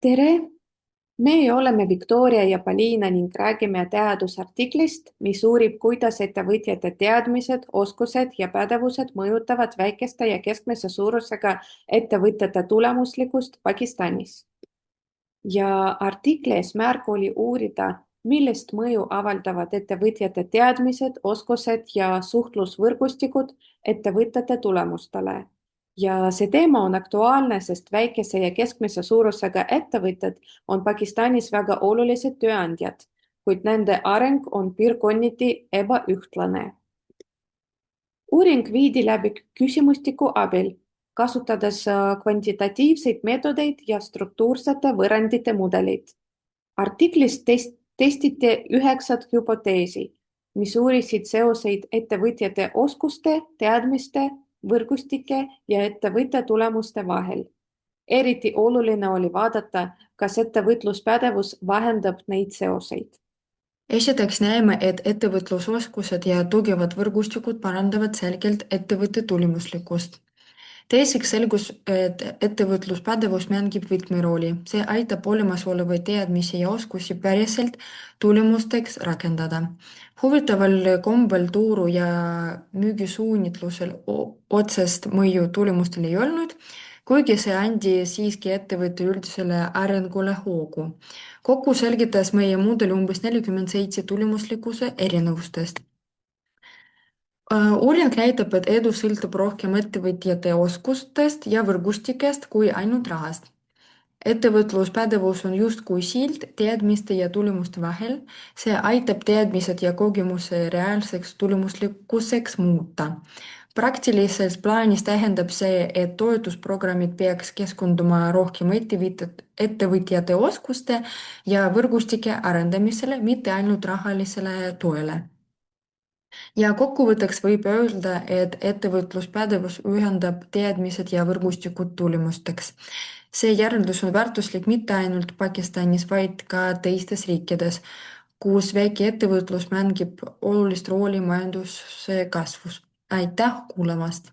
tere! Me oleme Viktoria ja Poliina ning räägime teadusartiklist, mis uurib, kuidas ettevõtjate teadmised, oskused ja pädevused mõjutavad väikeste ja keskmise suurusega ettevõtete tulemuslikkust Pakistanis. Ja artikli eesmärk oli uurida, millist mõju avaldavad ettevõtjate teadmised, oskused ja suhtlusvõrgustikud ettevõtete tulemustele. Ja see teema on aktuaalne, sest väikese ja keskmise suurusega ettevõtted on Pakistanis väga olulised tööandjad, kuid nende areng on piirkonniti ebaühtlane. Uuring viidi läbi küsimustiku abil, kasutades kvantitatiivseid meetodeid ja struktuursete võrrandite mudelid. Artiklis testiti 9 hüpoteesi, mis uurisid seoseid ettevõtjate oskuste, teadmiste, võrgustike ja ettevõtte tulemuste vahel. Eriti oluline oli vaadata, kas ettevõtluspädevus vahendab neid seoseid. Esiteks näeme, et ettevõtlusoskused ja tugevad võrgustikud parandavad selgelt ettevõtte tulemuslikkust. Teiseks selgus, et ettevõtluspädevus mängib võtmerooli. See aitab olemasolevaid teadmisi ja oskusi päriselt tulemusteks rakendada. Huvitaval kombel tuuru ja müügisuunitlusel otsest mõju tulemustele ei olnud, kuigi see andis siiski ettevõtte üldisele arengule hoogu. Kokku selgitas meie mudel umbes 47 tulemuslikkuse erinevustest. Uuring näitab, et edu sõltub rohkem ettevõtjate oskustest ja võrgustikest kui ainult rahast. Ettevõtluspädevus on justkui sild teadmiste ja tulemuste vahel. See aitab teadmised ja kogemuse reaalseks tulemuslikkuseks muuta. Praktilises plaanis tähendab see, et toetusprogrammid peaks keskenduma rohkem ettevõtjate oskuste ja võrgustike arendamisele, mitte ainult rahalisele toele. Ja kokkuvõtteks võib öelda, et ettevõtluspädevus ühendab teadmised ja võrgustikud tulemusteks. See järeldus on väärtuslik mitte ainult Pakistanis, vaid ka teistes riikides, kus väikeettevõtlus mängib olulist rooli majanduse kasvus. Aitäh kuulamast!